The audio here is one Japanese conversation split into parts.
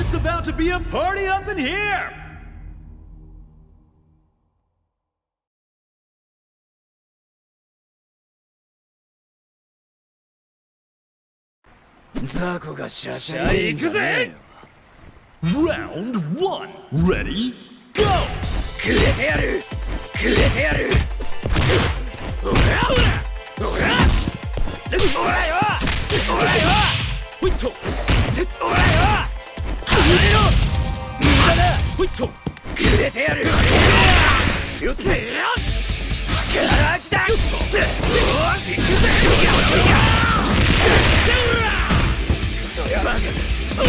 It's about to be a party up in here! ザコがシャシャリ行くぜ。 Round 1 Ready Go! くれてやるくれてやる。おらおらおらおらよおらよ。ほいっとおらよ離れろ。無駄だ。ほいっとくれてやる。よってよガラキだ。よっと行くぜ。クソやばくおら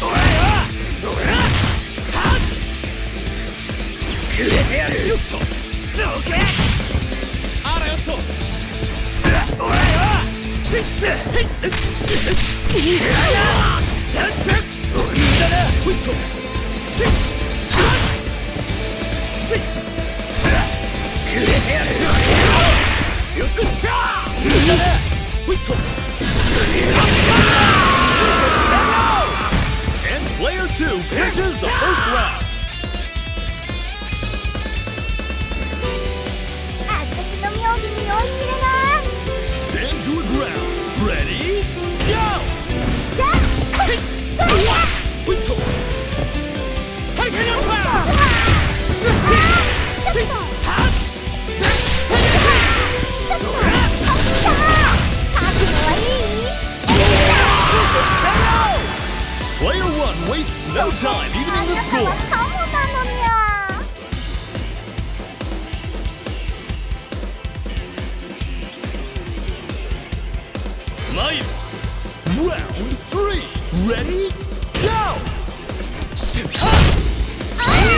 おらよおらはっくれてやる。よっとどけあらよっとおらよせっせへっくらやなんておいだなほいっとせっはっせっくれてやる。よっこっしゃーだなほいっとAnd player 2 pitches the first round. 私の妙義に酔いしれな。 Stand your ground. Ready? Go! だっそれやほいっとはいはいよちょっとちょっと覚悟はいい。 Player 1 wastes no time evening the あ score. なたはカモなのにゃ。 Light. Round 3 Ready? Go! Shoot! Shatter!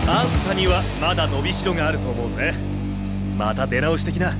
あんたにはまだ伸びしろがあると思うぜ。また出直し的な。